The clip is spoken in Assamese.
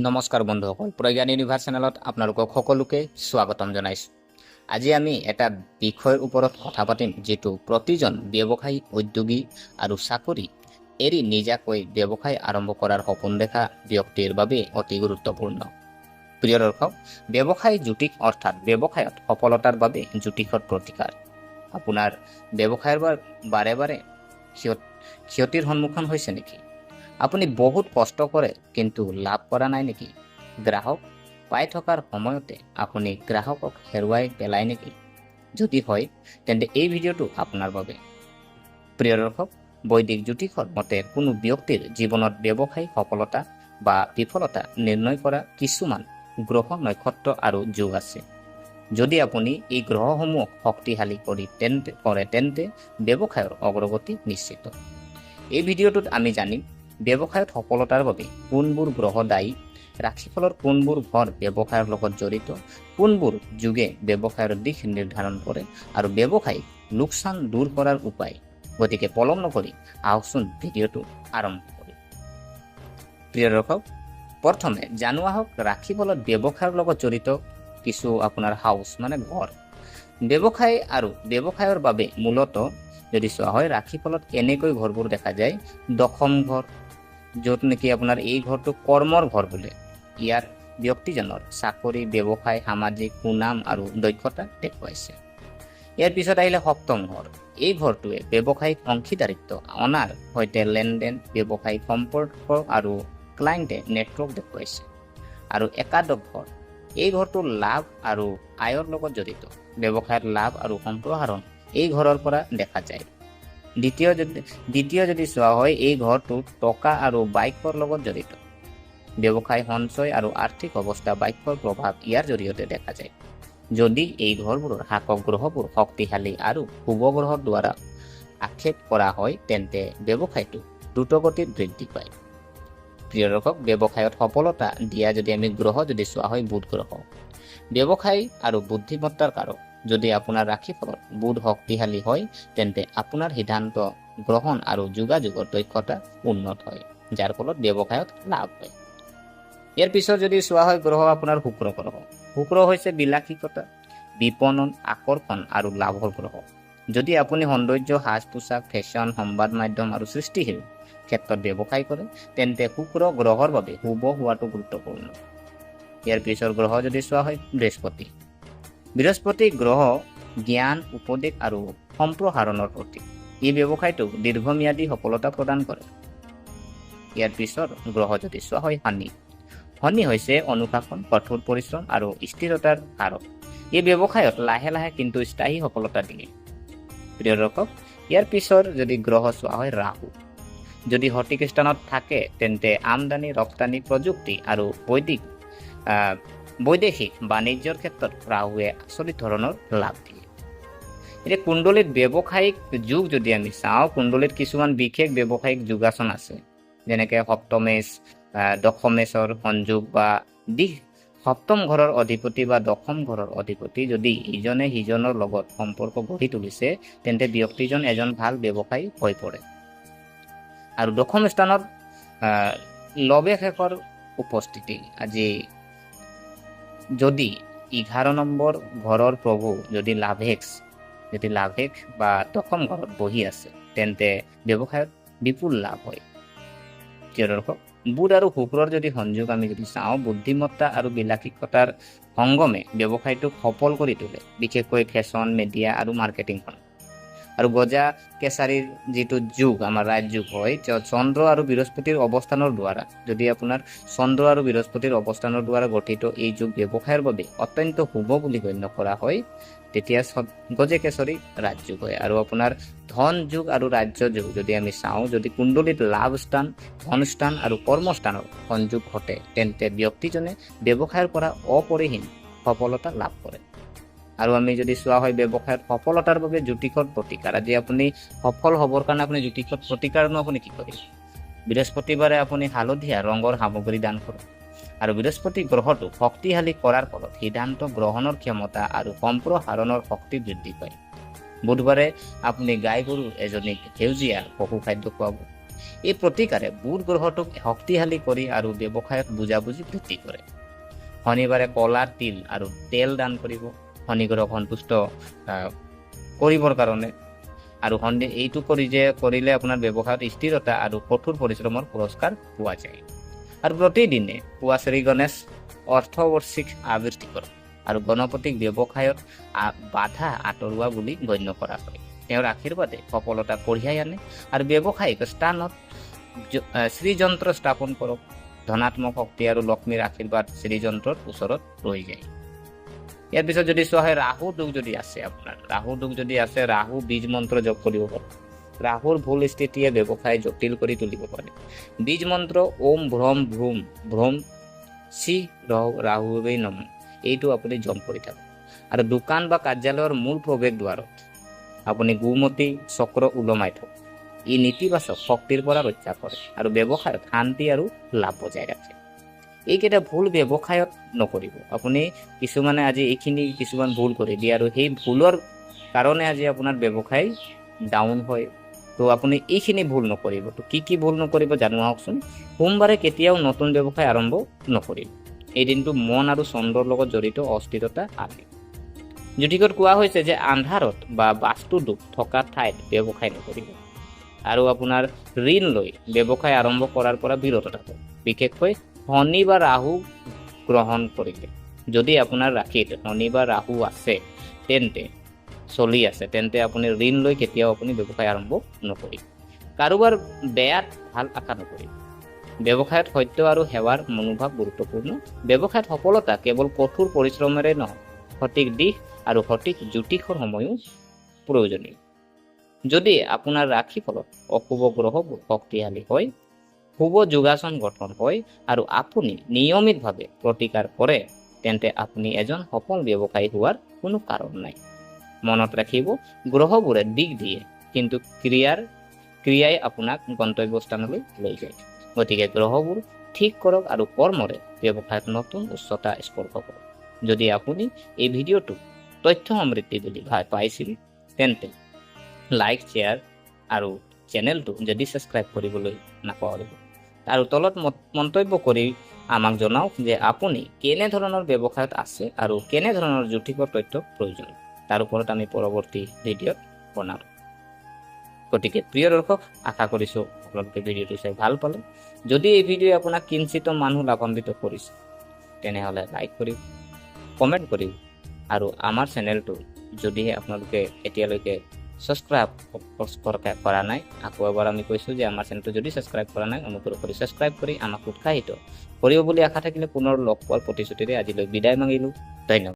নমস্কাৰ বন্ধুসকল, প্ৰজ্ঞান ইউনিভাৰ্ছ চেনেলত আপোনালোকক সকলোকে স্বাগতম জনাইছোঁ। আজি আমি এটা বিষয়ৰ ওপৰত কথা পাতিম, যিটো প্ৰতিজন ব্যৱসায়ী, উদ্যোগী আৰু চাকৰি এৰি নিজাকৈ ব্যৱসায় আৰম্ভ কৰাৰ সপোন দেখা ব্যক্তিৰ বাবে অতি গুৰুত্বপূৰ্ণ। প্ৰিয় দৰ্শক, ব্যৱসায় জ্যোতিষ অৰ্থাৎ ব্যৱসায়ত সফলতাৰ বাবে জ্যোতিষৰ প্ৰতিকাৰ। আপোনাৰ ব্যৱসায়ৰ বাৰে বাৰে ক্ষতিৰ সন্মুখীন হৈছে নেকি? আপুনি বহুত কষ্ট কৰে কিন্তু লাভ কৰা নাই নেকি? গ্ৰাহক পাই থকাৰ সময়তে আপুনি গ্ৰাহকক হেৰুৱাই পেলায় নেকি? যদি হয়, তেন্তে এই ভিডিঅ'টো আপোনাৰ বাবে। প্ৰিয় দৰ্শক, বৈদিক জ্যোতিষৰ মতে কোনো ব্যক্তিৰ জীৱনত ব্যৱসায়িক সফলতা বা বিফলতা নিৰ্ণয় কৰা কিছুমান গ্ৰহ, নক্ষত্ৰ আৰু যোগ আছে। যদি আপুনি এই গ্ৰহসমূহ শক্তিশালী কৰে তেন্তে ব্যৱসায়ৰ অগ্ৰগতি নিশ্চিত। এই ভিডিঅ'টোত আমি জানিম ব্যৱসায়ত সফলতাৰ বাবে কোনবোৰ গ্ৰহ দায়ী, ৰাশিফলৰ কোনবোৰ ঘৰ ব্যৱসায়ৰ লগত জড়িত, কোনবোৰ যুগে ব্যৱসায়ৰ দিশ নিৰ্ধাৰণ কৰে আৰু ব্যৱসায়িক লোকচান দূৰ কৰাৰ উপায়। গতিকে পলম নকৰি আহকচোন ভিডিঅ'টো আৰম্ভ কৰোঁ। প্ৰিয় দৰ্শক, প্ৰথমে জানো আহক ৰাশিফলত ব্যৱসায়ৰ লগত জড়িত কিছু আপোনাৰ হাউচ মানে ঘৰ। ব্যৱসায় আৰু ব্যৱসায়ৰ বাবে মূলতঃ যদি চোৱা হয়, ৰাশিফলত এনেকৈ ঘৰবোৰ দেখা যায়। দশম ঘৰ, য'ত নেকি আপোনাৰ এই ঘৰটো কৰ্মৰ ঘৰ বোলে। ইয়াত ব্যক্তিজনৰ চাকৰি, ব্যৱসায়, সামাজিক সুনাম আৰু দক্ষতা দেখুৱাইছে। ইয়াৰ পিছত আহিলে সপ্তম ঘৰ। এই ঘৰটোৱে ব্যৱসায়িক অংশীদাৰিত্ব, অনাৰ সৈতে লেনদেন, ব্যৱসায়িক সম্পৰ্ক আৰু ক্লায়েণ্টে নেটৱৰ্ক দেখুৱাইছে। আৰু একাদশ ঘৰ, এই ঘৰটো লাভ আৰু আয়ৰ লগত জড়িত। ব্যৱসায়ত লাভ আৰু সম্প্ৰসাৰণ এই ঘৰৰ পৰা দেখা যায়। দ্বিতীয় যদি চোৱা হয়, এই ঘৰটো টকা আৰু বাক্যৰ লগত জড়িত। ব্যৱসায়, সঞ্চয় আৰু আৰ্থিক অৱস্থা, বাক্যৰ প্ৰভাৱ ইয়াৰ জৰিয়তে দেখা যায়। যদি এই ঘৰবোৰৰ শাসক গ্ৰহবোৰ শক্তিশালী আৰু শুভ গ্ৰহৰ দ্বাৰা আক্ষেপ কৰা হয়, তেন্তে ব্যৱসায়টো দ্ৰুতগতিত বৃদ্ধি পায়। প্ৰিয় দৰ্শক, ব্যৱসায়ত সফলতা দিয়া যদি আমি গ্ৰহ যদি চোৱা হয়, বুধ গ্ৰহ ব্যৱসায় আৰু বুদ্ধিমত্তাৰ কাৰক। যদি আপোনাৰ ৰাশিফলত বুধ শক্তিশালী হয়, তেন্তে আপোনাৰ সিদ্ধান্ত গ্ৰহণ আৰু যোগাযোগৰ দক্ষতা উন্নত হয়, যাৰ ফলত ব্যৱসায়ত লাভ হয়। ইয়াৰ পিছত যদি চোৱা হয় গ্ৰহ আপোনাৰ শুক্ৰ গ্ৰহ। শুক্ৰ হৈছে বিলাসিকতা, বিপণন, আকৰ্ষণ আৰু লাভৰ গ্ৰহ। যদি আপুনি সৌন্দৰ্য, সাজ পোছাক, ফেশ্বন, সংবাদ মাধ্যম আৰু সৃষ্টিশীল ক্ষেত্ৰত ব্যৱসায় কৰে, তেন্তে শুক্ৰ গ্ৰহৰ বাবে শুভ হোৱাটো গুৰুত্বপূৰ্ণ। ইয়াৰ পিছৰ গ্ৰহ যদি চোৱা হয় বৃহস্পতি। বৃহস্পতি গ্ৰহ জ্ঞান, উপদেশ আৰু সম্প্ৰসাৰণৰ প্ৰতীক। এই ব্যৱসায়টোক দীৰ্ঘম্যাদী সফলতা প্ৰদান কৰে। ইয়াৰ পিছৰ গ্ৰহ যদি চোৱা হয় শনি। শনি হৈছে অনুশাসন, কঠোৰ পৰিশ্ৰম আৰু স্থিৰতাৰ কাৰক। এই ব্যৱসায়ত লাহে লাহে কিন্তু স্থায়ী সফলতা দিয়ে। প্ৰিয় দৰ্শক, ইয়াৰ পিছৰ যদি গ্ৰহ চোৱা হয় ৰাহু। যদি সঠিক স্থানত থাকে, তেন্তে আমদানি, ৰপ্তানি, প্ৰযুক্তি আৰু বৈদেশিক বাণিজ্যৰ ক্ষেত্ৰত ৰাহুৱে আচৰিত ধৰণৰ লাভ দিয়ে। এতিয়া কুণ্ডলীত ব্যৱসায়িক যুগ যদি আমি চাওঁ, কুণ্ডলীত কিছুমান বিশেষ ব্যৱসায়িক যোগাসন আছে, যেনেকৈ সপ্তমেশ, দশমেশৰ সংযোগ বা দিশ। সপ্তম ঘৰৰ অধিপতি বা দশম ঘৰৰ অধিপতি যদি ইজনে সিজনৰ লগত সম্পৰ্ক গঢ়ি তুলিছে, তেন্তে ব্যক্তিজন এজন ভাল ব্যৱসায়ী হৈ পৰে। আৰু দশম স্থানত লৱেশেষৰ উপস্থিতি। আজি যদি 11 নম্বৰ ঘৰৰ প্ৰভু যদি লাভেশ বা দশম ঘৰত বহি আছে, তেন্তে ব্যৱসায়ত বিপুল লাভ হয়। প্ৰিয় দৰ্শক, বুধ আৰু শুক্ৰৰ যদি সংযোগ আমি যদি চাওঁ, বুদ্ধিমত্তা আৰু বিলাসিকতাৰ সংগমে ব্যৱসায়টোক সফল কৰি তোলে, বিশেষকৈ ফেশ্বন, মিডিয়া আৰু মাৰ্কেটিংখন। আৰু গজা কেচাৰীৰ যিটো যুগ আমাৰ ৰাজযোগ হয়, চন্দ্ৰ আৰু বৃহস্পতিৰ অৱস্থানৰ দ্বাৰা, যদি আপোনাৰ চন্দ্ৰ আৰু বৃহস্পতিৰ অৱস্থানৰ দ্বাৰা গঠিত এই যুগ ব্যৱসায়ৰ বাবে অত্যন্ত শুভ বুলি গণ্য কৰা হয়, তেতিয়া গজে কেশৰী ৰাজযোগ হয়। আৰু আপোনাৰ ধন যুগ আৰু ৰাজ্য যুগ যদি আমি চাওঁ, যদি কুণ্ডলীত লাভ স্থান, ধন স্থান আৰু কৰ্মস্থানৰ সংযোগ ঘটে, তেন্তে ব্যক্তিজনে ব্যৱসায়ৰ পৰা অপৰিসীম সফলতা লাভ কৰে। আৰু আমি যদি চোৱা হয় ব্যৱসায়ত সফলতাৰ বাবে জ্যোতিষৰ প্ৰতিকাৰ। আজি আপুনি সফল হ'বৰ কাৰণে আপুনি জ্যোতিষৰ প্ৰতিকাৰনো আপুনি কি কৰিব? বৃহস্পতিবাৰে আপুনি হালধীয়া ৰঙৰ সামগ্ৰী দান কৰক। আৰু বৃহস্পতি গ্ৰহটো শক্তিশালী কৰাৰ ফলত সিদ্ধান্ত গ্ৰহণৰ ক্ষমতা আৰু সম্প্ৰসাৰণৰ শক্তি বৃদ্ধি পায়। বুধবাৰে আপুনি গাই গৰু এজনীক সেউজীয়া পশু খাদ্য খুৱাব। এই প্ৰতিকাৰে বুধ গ্ৰহটোক শক্তিশালী কৰি আৰু ব্যৱসায়ত বুজাবুজি বৃদ্ধি কৰে। শনিবাৰে কলা তিল আৰু তেল দান কৰিব শনি গ্ৰহ সন্তুষ্ট কৰিবৰ কাৰণে। আৰু এইটো কৰিলে আপোনাৰ ব্যৱসায়ত স্থিৰতা আৰু কঠোৰ পৰিশ্ৰমৰ পুৰস্কাৰ পোৱা যায়। আৰু প্ৰতিদিনে পুৱা শ্ৰী গণেশ অৰ্থবৰ্ষিক আবৃত্তি কৰক আৰু গণপতিক ব্যৱসায়ত বাধা আঁতৰোৱা বুলি গণ্য কৰা হয়। তেওঁৰ আশীৰ্বাদে সফলতা কঢ়িয়াই আনে আৰু ব্যৱসায়িক স্থানত শ্ৰীযন্ত্ৰ স্থাপন কৰক। ধনাত্মক শক্তি আৰু লক্ষ্মীৰ আশীৰ্বাদ শ্ৰীযন্ত্ৰৰ ওচৰত ৰৈ যায়। ইয়াৰ পিছত যদি চোৱা হয়, ৰাহু দুখ যদি আছে আপোনাৰ, ৰাহু বীজ মন্ত্ৰ জপ কৰিব পাৰে। ৰাহুৰ ভুল স্থিতিয়ে ব্যৱসায় জটিল কৰি তুলিব পাৰে। বীজ মন্ত্ৰ ওম ভ্ৰম ভ্ৰূম ভ্ৰম শ্ৰী ৰাহুৱে নম, এইটো আপুনি জপ কৰি থাকক। আৰু দোকান বা কাৰ্যালয়ৰ মূল প্ৰৱেশ দ্বাৰত আপুনি গোমতী চক্ৰ ওলমাই থওক। ই নেতিবাচক শক্তিৰ পৰা ৰক্ষা কৰে আৰু ব্যৱসায়ত শান্তি আৰু লাভ বজাই ৰাখে। এইকেইটা ভুল ব্যৱসায়ত নকৰিব। আপুনি কিছুমানে আজি এইখিনি কিছুমান ভুল কৰি দিয়ে আৰু সেই ভুলৰ কাৰণে আজি আপোনাৰ ব্যৱসায় ডাউন হয়। তো আপুনি এইখিনি ভুল নকৰিব। তো কি ভুল নকৰিব জানো আহকচোন। সোমবাৰে কেতিয়াও নতুন ব্যৱসায় আৰম্ভ নকৰিব। এই দিনটো মন আৰু চন্দ্ৰৰ লগত জড়িত অস্থিৰতা আনে। জ্যোতিষত কোৱা হৈছে যে আন্ধাৰত বা বাস্তু দোষ থকা ঠাইত ব্যৱসায় নকৰিব। আৰু আপোনাৰ ঋণ লৈ ব্যৱসায় আৰম্ভ কৰাৰ পৰা বিৰত থাকক। বিশেষকৈ শনি বা ৰাহু গ্ৰহণ কৰিলে। যদি আপোনাৰ ৰাশিত শনি বা ৰাহু আছে তেন্তে আপুনি ঋণ লৈ কেতিয়াও আপুনি ব্যৱসায় আৰম্ভ নকৰিব। কাৰোবাৰ বেয়াত ভাল আশা নকৰিব। ব্যৱসায়ত সত্য আৰু সেৱাৰ মনোভাৱ গুৰুত্বপূৰ্ণ। ব্যৱসায়ত সফলতা কেৱল কঠোৰ পৰিশ্ৰমেৰে নহয়, সঠিক দিশ আৰু সঠিক জ্যোতিষৰ সময়ো প্ৰয়োজনীয়। যদি আপোনাৰ ৰাশিফলত অশুভ গ্ৰহবোৰ শক্তিশালী হয়, শুভ যোগাসন গঠন হয় আৰু আপুনি নিয়মিতভাৱে প্ৰতিকাৰ কৰে, তেন্তে আপুনি এজন সফল ব্যৱসায়ী হোৱাৰ কোনো কাৰণ নাই। মনত ৰাখিব, গ্ৰহবোৰে দিশ দিয়ে, কিন্তু ক্ৰিয়াই আপোনাক গন্তব্যস্থানলৈ লৈ যায়। গতিকে গ্ৰহবোৰ ঠিক কৰক আৰু কৰ্মৰে ব্যৱসায়ত নতুন উচ্চতা স্পৰ্শ কৰক। যদি আপুনি এই ভিডিঅ'টো তথ্য সমৃদ্ধি বুলি পাইছিল, তেন্তে লাইক, শ্বেয়াৰ আৰু চেনেলটো যদি ছাবস্ক্ৰাইব কৰিবলৈ নাপাহৰিব। আৰু তলত মন্তব্য কৰি আমাক জনাওক যে আপুনি কেনেধৰণৰ ব্যৱসায়ত আছে আৰু কেনেধৰণৰ জ্যোতিষৰ তথ্য প্ৰয়োজন। তাৰ ওপৰত আমি পৰৱৰ্তী ভিডিঅ'ত বনাম। গতিকে প্ৰিয় দৰ্শক, আশা কৰিছোঁ আপোনালোকে ভিডিঅ'টো চাই ভাল পালে। যদি এই ভিডিঅ'ই আপোনাক কিঞ্চিত মানুহ লাভান্বিত কৰিছে, তেনেহ'লে লাইক কৰিব, কমেণ্ট কৰিব আৰু আমাৰ চেনেলটো যদিহে আপোনালোকে এতিয়ালৈকে ছাবস্ক্ৰাইব কৰা নাই, আকৌ এবাৰ আমি কৈছোঁ যে আমাৰ চেনেলটো যদি ছাবস্ক্ৰাইব কৰা নাই, অনুগ্ৰহ কৰি ছাবস্ক্ৰাইব কৰি আমাক উৎসাহিত কৰিব বুলি আশা থাকিলে পুনৰ লগ পোৱাৰ প্ৰতিশ্ৰুতিৰে আজিলৈ বিদায় মাগিলোঁ। ধন্যবাদ।